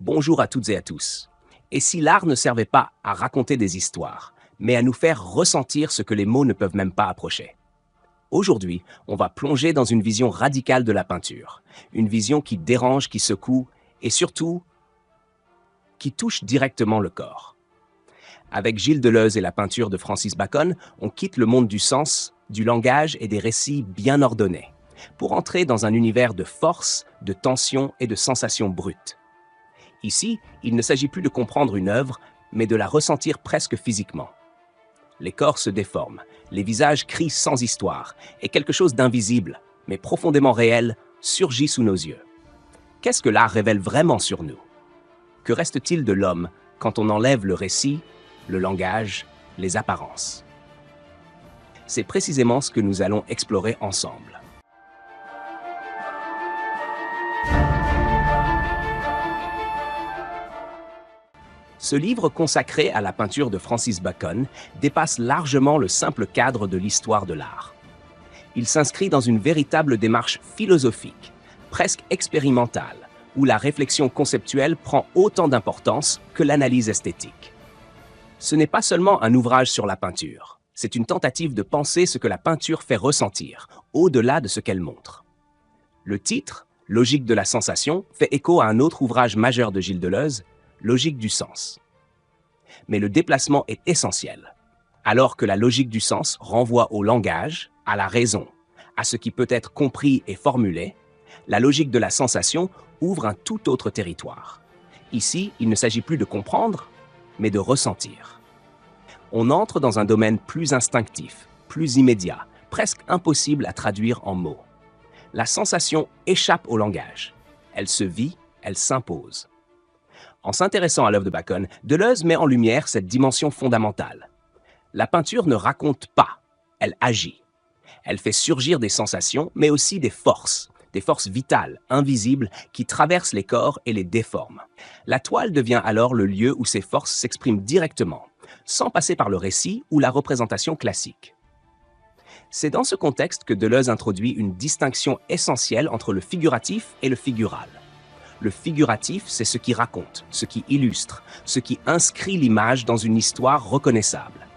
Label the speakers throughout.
Speaker 1: Bonjour à toutes et à tous. Et si l'art ne servait pas à raconter des histoires, mais à nous faire ressentir ce que les mots ne peuvent même pas approcher? Aujourd'hui, on va plonger dans une vision radicale de la peinture. Une vision qui dérange, qui secoue et surtout qui touche directement le corps. Avec Gilles Deleuze et la peinture de Francis Bacon, on quitte le monde du sens, du langage et des récits bien ordonnés, pour entrer dans un univers de force, de tension et de sensations brutes. Ici, il ne s'agit plus de comprendre une œuvre, mais de la ressentir presque physiquement. Les corps se déforment, les visages crient sans histoire, et quelque chose d'invisible, mais profondément réel, surgit sous nos yeux. Qu'est-ce que l'art révèle vraiment sur nous? Que reste-t-il de l'homme quand on enlève le récit, le langage, les apparences? C'est précisément ce que nous allons explorer ensemble. Ce livre consacré à la peinture de Francis Bacon dépasse largement le simple cadre de l'histoire de l'art. Il s'inscrit dans une véritable démarche philosophique, presque expérimentale, où la réflexion conceptuelle prend autant d'importance que l'analyse esthétique. Ce n'est pas seulement un ouvrage sur la peinture, c'est une tentative de penser ce que la peinture fait ressentir, au-delà de ce qu'elle montre. Le titre, Logique de la sensation, fait écho à un autre ouvrage majeur de Gilles Deleuze, Logique du sens. Mais le déplacement est essentiel. Alors que la logique du sens renvoie au langage, à la raison, à ce qui peut être compris et formulé, la logique de la sensation ouvre un tout autre territoire. Ici, il ne s'agit plus de comprendre, mais de ressentir. On entre dans un domaine plus instinctif, plus immédiat, presque impossible à traduire en mots. La sensation échappe au langage. Elle se vit, elle s'impose. En s'intéressant à l'œuvre de Bacon, Deleuze met en lumière cette dimension fondamentale. La peinture ne raconte pas, elle agit. Elle fait surgir des sensations, mais aussi des forces vitales, invisibles, qui traversent les corps et les déforment. La toile devient alors le lieu où ces forces s'expriment directement, sans passer par le récit ou la représentation classique. C'est dans ce contexte que Deleuze introduit une distinction essentielle entre le figuratif et le figural. Le figuratif, c'est ce qui raconte, ce qui illustre, ce qui inscrit l'image dans une histoire reconnaissable.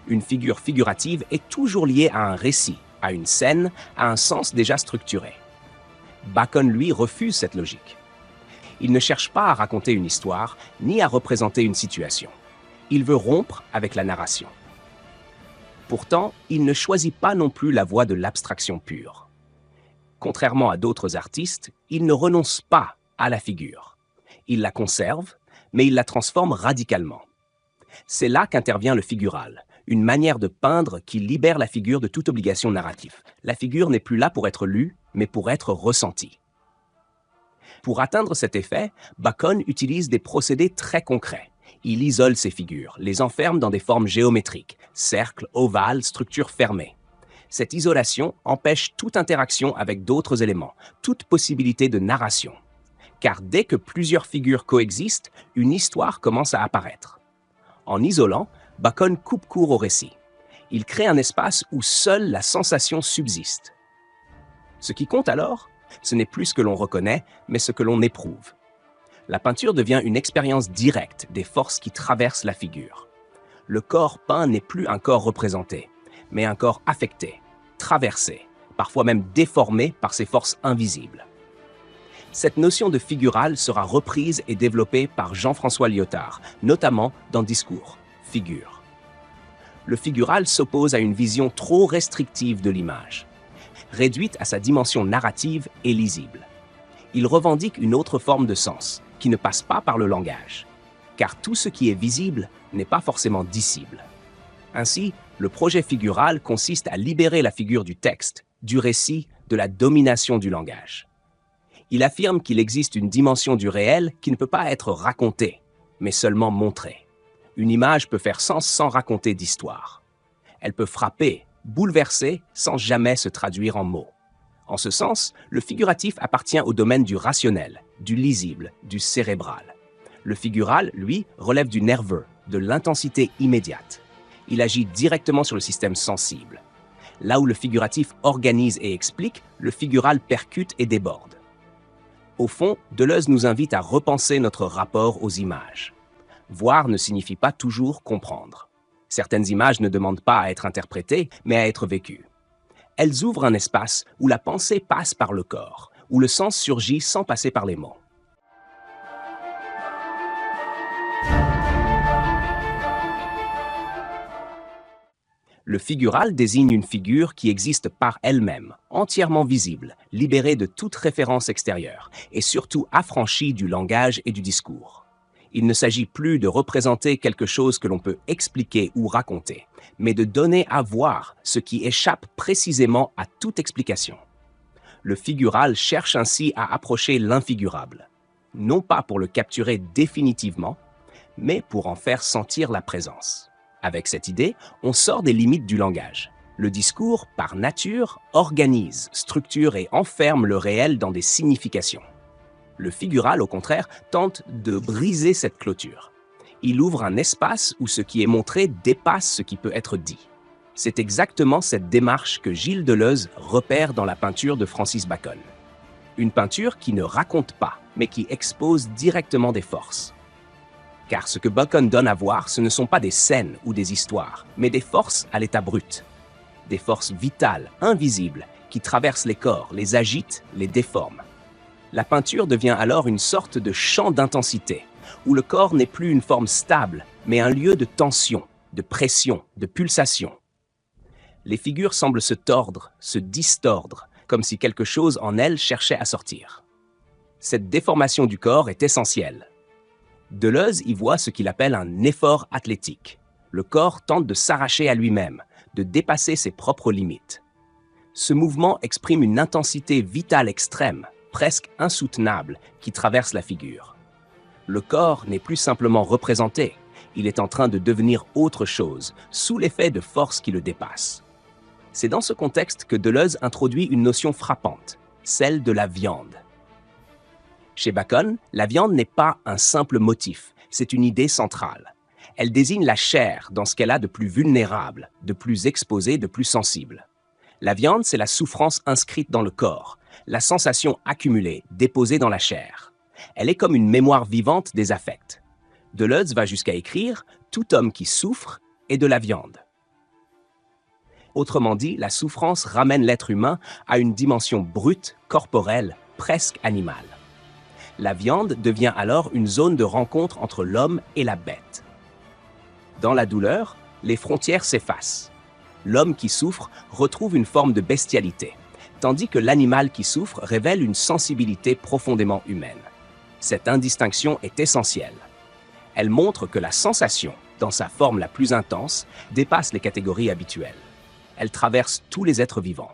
Speaker 1: Une figure figurative est toujours liée à un récit, à une scène, à un sens déjà structuré. Bacon, lui, refuse cette logique. Il ne cherche pas à raconter une histoire, ni à représenter une situation. Il veut rompre avec la narration. Pourtant, il ne choisit pas non plus la voie de l'abstraction pure. Contrairement à d'autres artistes, il ne renonce pas à la figure. Il la conserve, mais il la transforme radicalement. C'est là qu'intervient le figural, une manière de peindre qui libère la figure de toute obligation narrative. La figure n'est plus là pour être lue, mais pour être ressentie. Pour atteindre cet effet, Bacon utilise des procédés très concrets. Il isole ses figures, les enferme dans des formes géométriques, cercles, ovales, structures fermées. Cette isolation empêche toute interaction avec d'autres éléments, toute possibilité de narration. Car dès que plusieurs figures coexistent, une histoire commence à apparaître. En isolant, Bacon coupe court au récit. Il crée un espace où seule la sensation subsiste. Ce qui compte alors, ce n'est plus ce que l'on reconnaît, mais ce que l'on éprouve. La peinture devient une expérience directe des forces qui traversent la figure. Le corps peint n'est plus un corps représenté, mais un corps affecté, traversé, parfois même déformé par ces forces invisibles. Cette notion de figural sera reprise et développée par Jean-François Lyotard, notamment dans Discours, figure. Le figural s'oppose à une vision trop restrictive de l'image, réduite à sa dimension narrative et lisible. Il revendique une autre forme de sens, qui ne passe pas par le langage, car tout ce qui est visible n'est pas forcément dissible. Ainsi, le projet figural consiste à libérer la figure du texte, du récit, de la domination du langage. Il affirme qu'il existe une dimension du réel qui ne peut pas être racontée, mais seulement montrée. Une image peut faire sens sans raconter d'histoire. Elle peut frapper, bouleverser, sans jamais se traduire en mots. En ce sens, le figuratif appartient au domaine du rationnel, du lisible, du cérébral. Le figural, lui, relève du nerveux, de l'intensité immédiate. Il agit directement sur le système sensible. Là où le figuratif organise et explique, le figural percute et déborde. Au fond, Deleuze nous invite à repenser notre rapport aux images. Voir ne signifie pas toujours comprendre. Certaines images ne demandent pas à être interprétées, mais à être vécues. Elles ouvrent un espace où la pensée passe par le corps, où le sens surgit sans passer par les mots. Le figural désigne une figure qui existe par elle-même, entièrement visible, libérée de toute référence extérieure, et surtout affranchie du langage et du discours. Il ne s'agit plus de représenter quelque chose que l'on peut expliquer ou raconter, mais de donner à voir ce qui échappe précisément à toute explication. Le figural cherche ainsi à approcher l'infigurable, non pas pour le capturer définitivement, mais pour en faire sentir la présence. Avec cette idée, on sort des limites du langage. Le discours, par nature, organise, structure et enferme le réel dans des significations. Le figural, au contraire, tente de briser cette clôture. Il ouvre un espace où ce qui est montré dépasse ce qui peut être dit. C'est exactement cette démarche que Gilles Deleuze repère dans la peinture de Francis Bacon. Une peinture qui ne raconte pas, mais qui expose directement des forces. Car ce que Bacon donne à voir, ce ne sont pas des scènes ou des histoires, mais des forces à l'état brut. Des forces vitales, invisibles, qui traversent les corps, les agitent, les déforment. La peinture devient alors une sorte de champ d'intensité, où le corps n'est plus une forme stable, mais un lieu de tension, de pression, de pulsation. Les figures semblent se tordre, se distordre, comme si quelque chose en elles cherchait à sortir. Cette déformation du corps est essentielle. Deleuze y voit ce qu'il appelle un effort athlétique. Le corps tente de s'arracher à lui-même, de dépasser ses propres limites. Ce mouvement exprime une intensité vitale extrême, presque insoutenable, qui traverse la figure. Le corps n'est plus simplement représenté, il est en train de devenir autre chose, sous l'effet de forces qui le dépassent. C'est dans ce contexte que Deleuze introduit une notion frappante, celle de la viande. Chez Bacon, la viande n'est pas un simple motif, c'est une idée centrale. Elle désigne la chair dans ce qu'elle a de plus vulnérable, de plus exposé, de plus sensible. La viande, c'est la souffrance inscrite dans le corps, la sensation accumulée, déposée dans la chair. Elle est comme une mémoire vivante des affects. Deleuze va jusqu'à écrire « Tout homme qui souffre est de la viande ». Autrement dit, la souffrance ramène l'être humain à une dimension brute, corporelle, presque animale. La viande devient alors une zone de rencontre entre l'homme et la bête. Dans la douleur, les frontières s'effacent. L'homme qui souffre retrouve une forme de bestialité, tandis que l'animal qui souffre révèle une sensibilité profondément humaine. Cette indistinction est essentielle. Elle montre que la sensation, dans sa forme la plus intense, dépasse les catégories habituelles. Elle traverse tous les êtres vivants.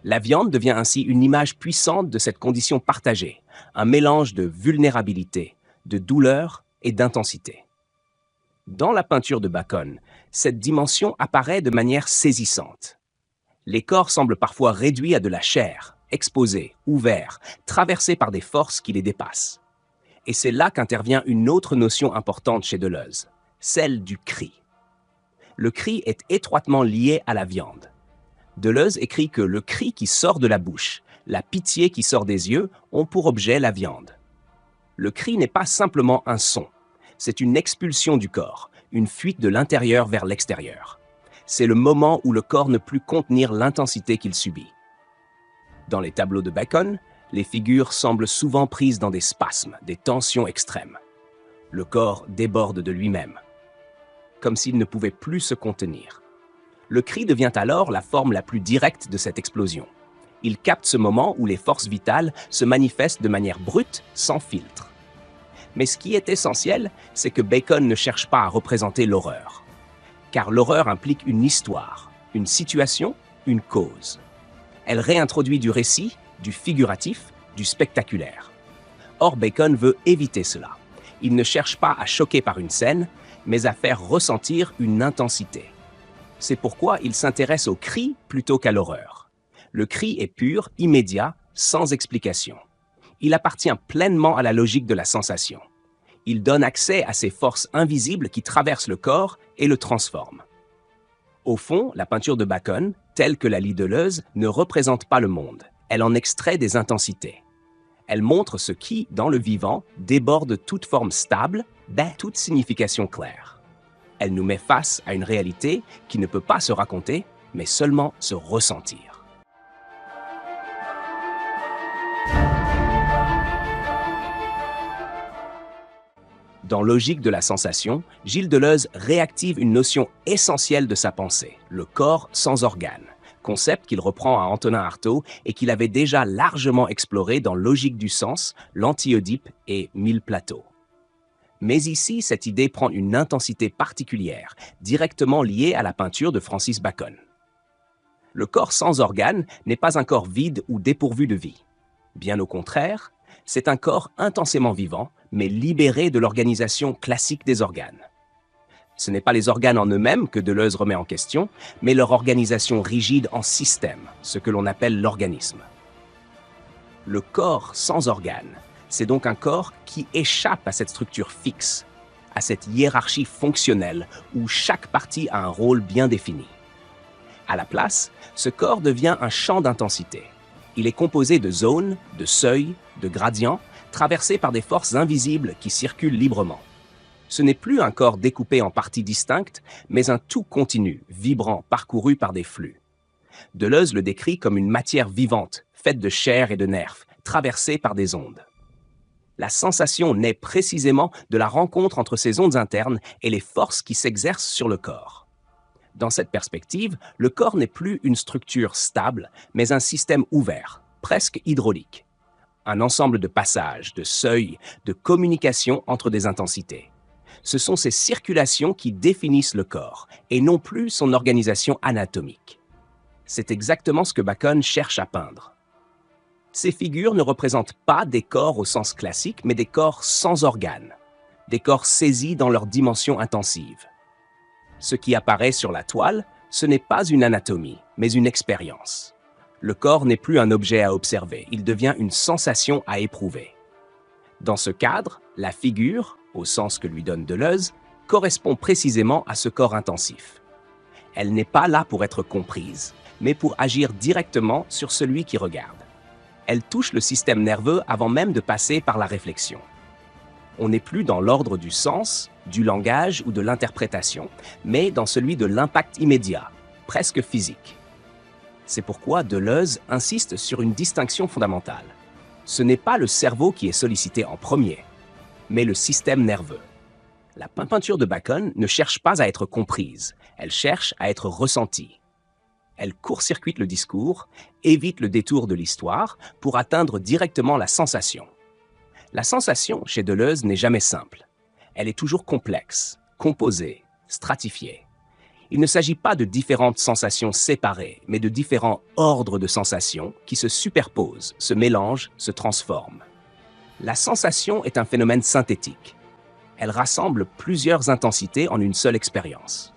Speaker 1: La viande devient ainsi une image puissante de cette condition partagée, un mélange de vulnérabilité, de douleur et d'intensité. Dans la peinture de Bacon, cette dimension apparaît de manière saisissante. Les corps semblent parfois réduits à de la chair, exposés, ouverts, traversés par des forces qui les dépassent. Et c'est là qu'intervient une autre notion importante chez Deleuze, celle du cri. Le cri est étroitement lié à la viande. Deleuze écrit que le cri qui sort de la bouche, la pitié qui sort des yeux ont pour objet la viande. Le cri n'est pas simplement un son, c'est une expulsion du corps, une fuite de l'intérieur vers l'extérieur. C'est le moment où le corps ne peut plus contenir l'intensité qu'il subit. Dans les tableaux de Bacon, les figures semblent souvent prises dans des spasmes, des tensions extrêmes. Le corps déborde de lui-même, comme s'il ne pouvait plus se contenir. Le cri devient alors la forme la plus directe de cette explosion. Il capte ce moment où les forces vitales se manifestent de manière brute, sans filtre. Mais ce qui est essentiel, c'est que Bacon ne cherche pas à représenter l'horreur. Car l'horreur implique une histoire, une situation, une cause. Elle réintroduit du récit, du figuratif, du spectaculaire. Or, Bacon veut éviter cela. Il ne cherche pas à choquer par une scène, mais à faire ressentir une intensité. C'est pourquoi il s'intéresse au cri plutôt qu'à l'horreur. Le cri est pur, immédiat, sans explication. Il appartient pleinement à la logique de la sensation. Il donne accès à ces forces invisibles qui traversent le corps et le transforment. Au fond, la peinture de Bacon, telle que la lit Deleuze, ne représente pas le monde. Elle en extrait des intensités. Elle montre ce qui, dans le vivant, déborde toute forme stable, toute signification claire. Elle nous met face à une réalité qui ne peut pas se raconter, mais seulement se ressentir. Dans Logique de la sensation, Gilles Deleuze réactive une notion essentielle de sa pensée, le corps sans organes, concept qu'il reprend à Antonin Artaud et qu'il avait déjà largement exploré dans Logique du sens, l'Anti-Oedipe et Mille plateaux. Mais ici, cette idée prend une intensité particulière, directement liée à la peinture de Francis Bacon. Le corps sans organes n'est pas un corps vide ou dépourvu de vie. Bien au contraire, c'est un corps intensément vivant, mais libéré de l'organisation classique des organes. Ce n'est pas les organes en eux-mêmes que Deleuze remet en question, mais leur organisation rigide en système, ce que l'on appelle l'organisme. Le corps sans organes, c'est donc un corps qui échappe à cette structure fixe, à cette hiérarchie fonctionnelle où chaque partie a un rôle bien défini. À la place, ce corps devient un champ d'intensité. Il est composé de zones, de seuils, de gradients, traversés par des forces invisibles qui circulent librement. Ce n'est plus un corps découpé en parties distinctes, mais un tout continu, vibrant, parcouru par des flux. Deleuze le décrit comme une matière vivante, faite de chair et de nerfs, traversée par des ondes. La sensation naît précisément de la rencontre entre ces ondes internes et les forces qui s'exercent sur le corps. Dans cette perspective, le corps n'est plus une structure stable, mais un système ouvert, presque hydraulique. Un ensemble de passages, de seuils, de communication entre des intensités. Ce sont ces circulations qui définissent le corps, et non plus son organisation anatomique. C'est exactement ce que Bacon cherche à peindre. Ces figures ne représentent pas des corps au sens classique, mais des corps sans organes, des corps saisis dans leur dimension intensive. Ce qui apparaît sur la toile, ce n'est pas une anatomie, mais une expérience. Le corps n'est plus un objet à observer, il devient une sensation à éprouver. Dans ce cadre, la figure, au sens que lui donne Deleuze, correspond précisément à ce corps intensif. Elle n'est pas là pour être comprise, mais pour agir directement sur celui qui regarde. Elle touche le système nerveux avant même de passer par la réflexion. On n'est plus dans l'ordre du sens, du langage ou de l'interprétation, mais dans celui de l'impact immédiat, presque physique. C'est pourquoi Deleuze insiste sur une distinction fondamentale. Ce n'est pas le cerveau qui est sollicité en premier, mais le système nerveux. La peinture de Bacon ne cherche pas à être comprise, elle cherche à être ressentie. Elle court-circuite le discours, évite le détour de l'histoire pour atteindre directement la sensation. La sensation, chez Deleuze, n'est jamais simple. Elle est toujours complexe, composée, stratifiée. Il ne s'agit pas de différentes sensations séparées, mais de différents ordres de sensations qui se superposent, se mélangent, se transforment. La sensation est un phénomène synthétique. Elle rassemble plusieurs intensités en une seule expérience.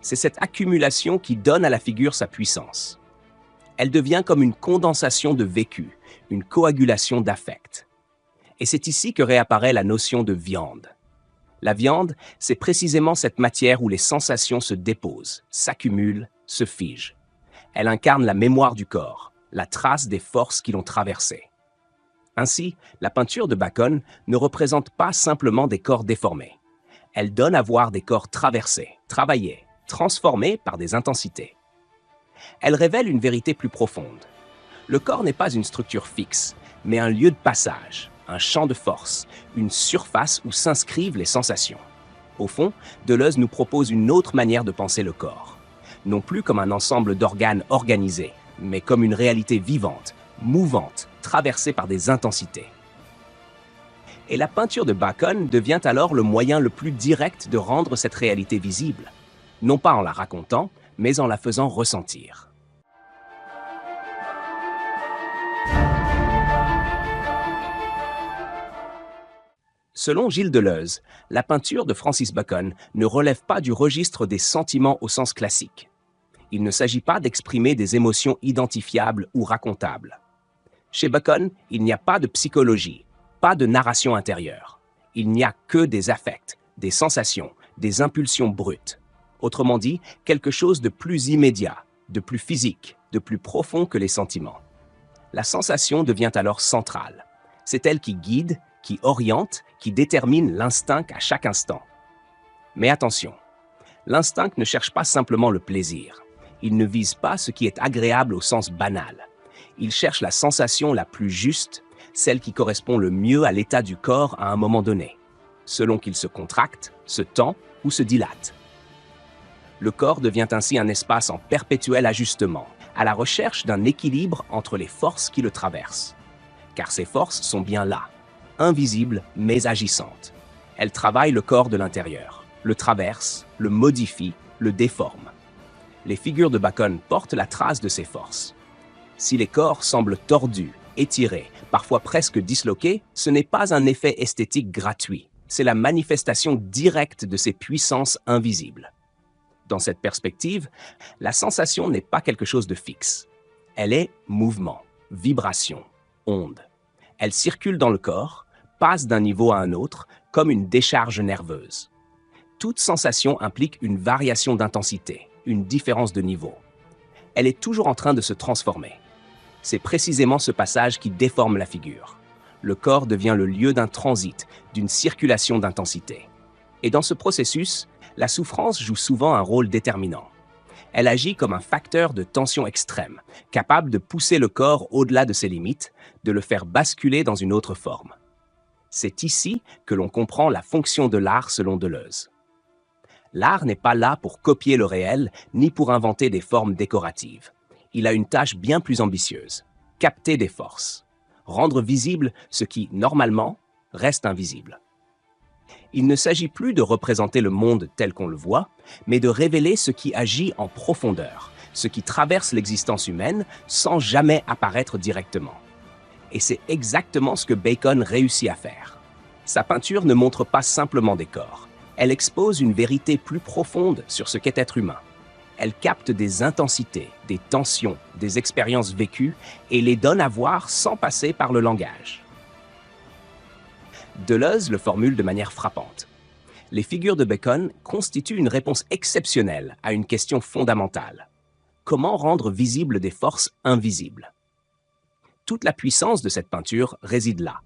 Speaker 1: C'est cette accumulation qui donne à la figure sa puissance. Elle devient comme une condensation de vécu, une coagulation d'affect. Et c'est ici que réapparaît la notion de viande. La viande, c'est précisément cette matière où les sensations se déposent, s'accumulent, se figent. Elle incarne la mémoire du corps, la trace des forces qui l'ont traversé. Ainsi, la peinture de Bacon ne représente pas simplement des corps déformés. Elle donne à voir des corps traversés, travaillés, transformés par des intensités. Elle révèle une vérité plus profonde. Le corps n'est pas une structure fixe, mais un lieu de passage, un champ de force, une surface où s'inscrivent les sensations. Au fond, Deleuze nous propose une autre manière de penser le corps. Non plus comme un ensemble d'organes organisés, mais comme une réalité vivante, mouvante, traversée par des intensités. Et la peinture de Bacon devient alors le moyen le plus direct de rendre cette réalité visible, non pas en la racontant, mais en la faisant ressentir. Selon Gilles Deleuze, la peinture de Francis Bacon ne relève pas du registre des sentiments au sens classique. Il ne s'agit pas d'exprimer des émotions identifiables ou racontables. Chez Bacon, il n'y a pas de psychologie, pas de narration intérieure. Il n'y a que des affects, des sensations, des impulsions brutes. Autrement dit, quelque chose de plus immédiat, de plus physique, de plus profond que les sentiments. La sensation devient alors centrale, C'est elle qui guide, qui oriente, qui détermine l'instinct à chaque instant. Mais attention, l'instinct ne cherche pas simplement le plaisir. Il ne vise pas ce qui est agréable au sens banal. Il cherche la sensation la plus juste, celle qui correspond le mieux à l'état du corps à un moment donné, selon qu'il se contracte, se tend ou se dilate. Le corps devient ainsi un espace en perpétuel ajustement, à la recherche d'un équilibre entre les forces qui le traversent. Car ces forces sont bien là, invisibles mais agissantes. Elles travaillent le corps de l'intérieur, le traversent, le modifient, le déforment. Les figures de Bacon portent la trace de ces forces. Si les corps semblent tordus, étirés, parfois presque disloqués, ce n'est pas un effet esthétique gratuit, c'est la manifestation directe de ces puissances invisibles. Dans cette perspective, la sensation n'est pas quelque chose de fixe. Elle est mouvement, vibration, onde. Elle circule dans le corps, passe d'un niveau à un autre, comme une décharge nerveuse. Toute sensation implique une variation d'intensité, une différence de niveau. Elle est toujours en train de se transformer. C'est précisément ce passage qui déforme la figure. Le corps devient le lieu d'un transit, d'une circulation d'intensité. Et dans ce processus, la souffrance joue souvent un rôle déterminant. Elle agit comme un facteur de tension extrême, capable de pousser le corps au-delà de ses limites, de le faire basculer dans une autre forme. C'est ici que l'on comprend la fonction de l'art selon Deleuze. L'art n'est pas là pour copier le réel, ni pour inventer des formes décoratives. Il a une tâche bien plus ambitieuse, capter des forces, rendre visible ce qui, normalement, reste invisible. Il ne s'agit plus de représenter le monde tel qu'on le voit, mais de révéler ce qui agit en profondeur, ce qui traverse l'existence humaine sans jamais apparaître directement. Et c'est exactement ce que Bacon réussit à faire. Sa peinture ne montre pas simplement des corps, elle expose une vérité plus profonde sur ce qu'est être humain. Elle capte des intensités, des tensions, des expériences vécues et les donne à voir sans passer par le langage. Deleuze le formule de manière frappante. Les figures de Bacon constituent une réponse exceptionnelle à une question fondamentale. Comment rendre visibles des forces invisibles? Toute la puissance de cette peinture réside là.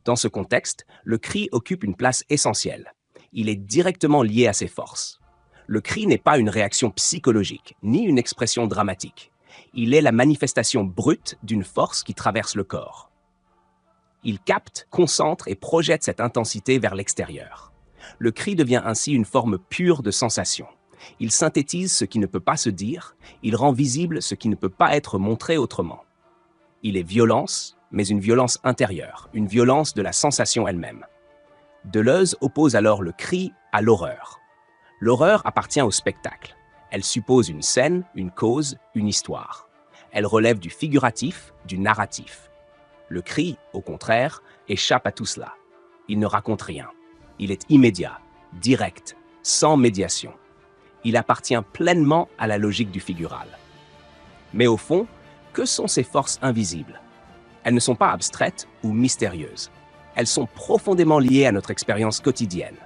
Speaker 1: Dans ce contexte, le cri occupe une place essentielle. Il est directement lié à ces forces. Le cri n'est pas une réaction psychologique, ni une expression dramatique. Il est la manifestation brute d'une force qui traverse le corps. Il capte, concentre et projette cette intensité vers l'extérieur. Le cri devient ainsi une forme pure de sensation. Il synthétise ce qui ne peut pas se dire, il rend visible ce qui ne peut pas être montré autrement. Il est violence, mais une violence intérieure, une violence de la sensation elle-même. Deleuze oppose alors le cri à l'horreur. L'horreur appartient au spectacle. Elle suppose une scène, une cause, une histoire. Elle relève du figuratif, du narratif. Le cri, au contraire, échappe à tout cela. Il ne raconte rien. Il est immédiat, direct, sans médiation. Il appartient pleinement à la logique du figural. Mais au fond, que sont ces forces invisibles? Elles ne sont pas abstraites ou mystérieuses. Elles sont profondément liées à notre expérience quotidienne.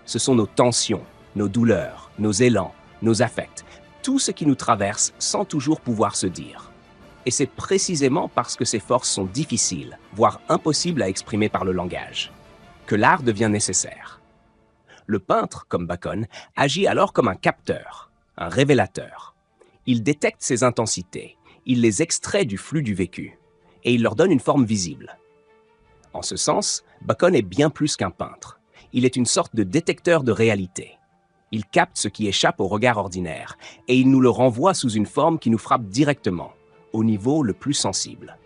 Speaker 1: Ce sont nos tensions, nos douleurs, nos élans, nos affects, tout ce qui nous traverse sans toujours pouvoir se dire. Et c'est précisément parce que ces forces sont difficiles, voire impossibles à exprimer par le langage, que l'art devient nécessaire. Le peintre, comme Bacon, agit alors comme un capteur, un révélateur. Il détecte ces intensités, il les extrait du flux du vécu, et il leur donne une forme visible. En ce sens, Bacon est bien plus qu'un peintre. Il est une sorte de détecteur de réalité. Il capte ce qui échappe au regard ordinaire, et il nous le renvoie sous une forme qui nous frappe directement, au niveau le plus sensible.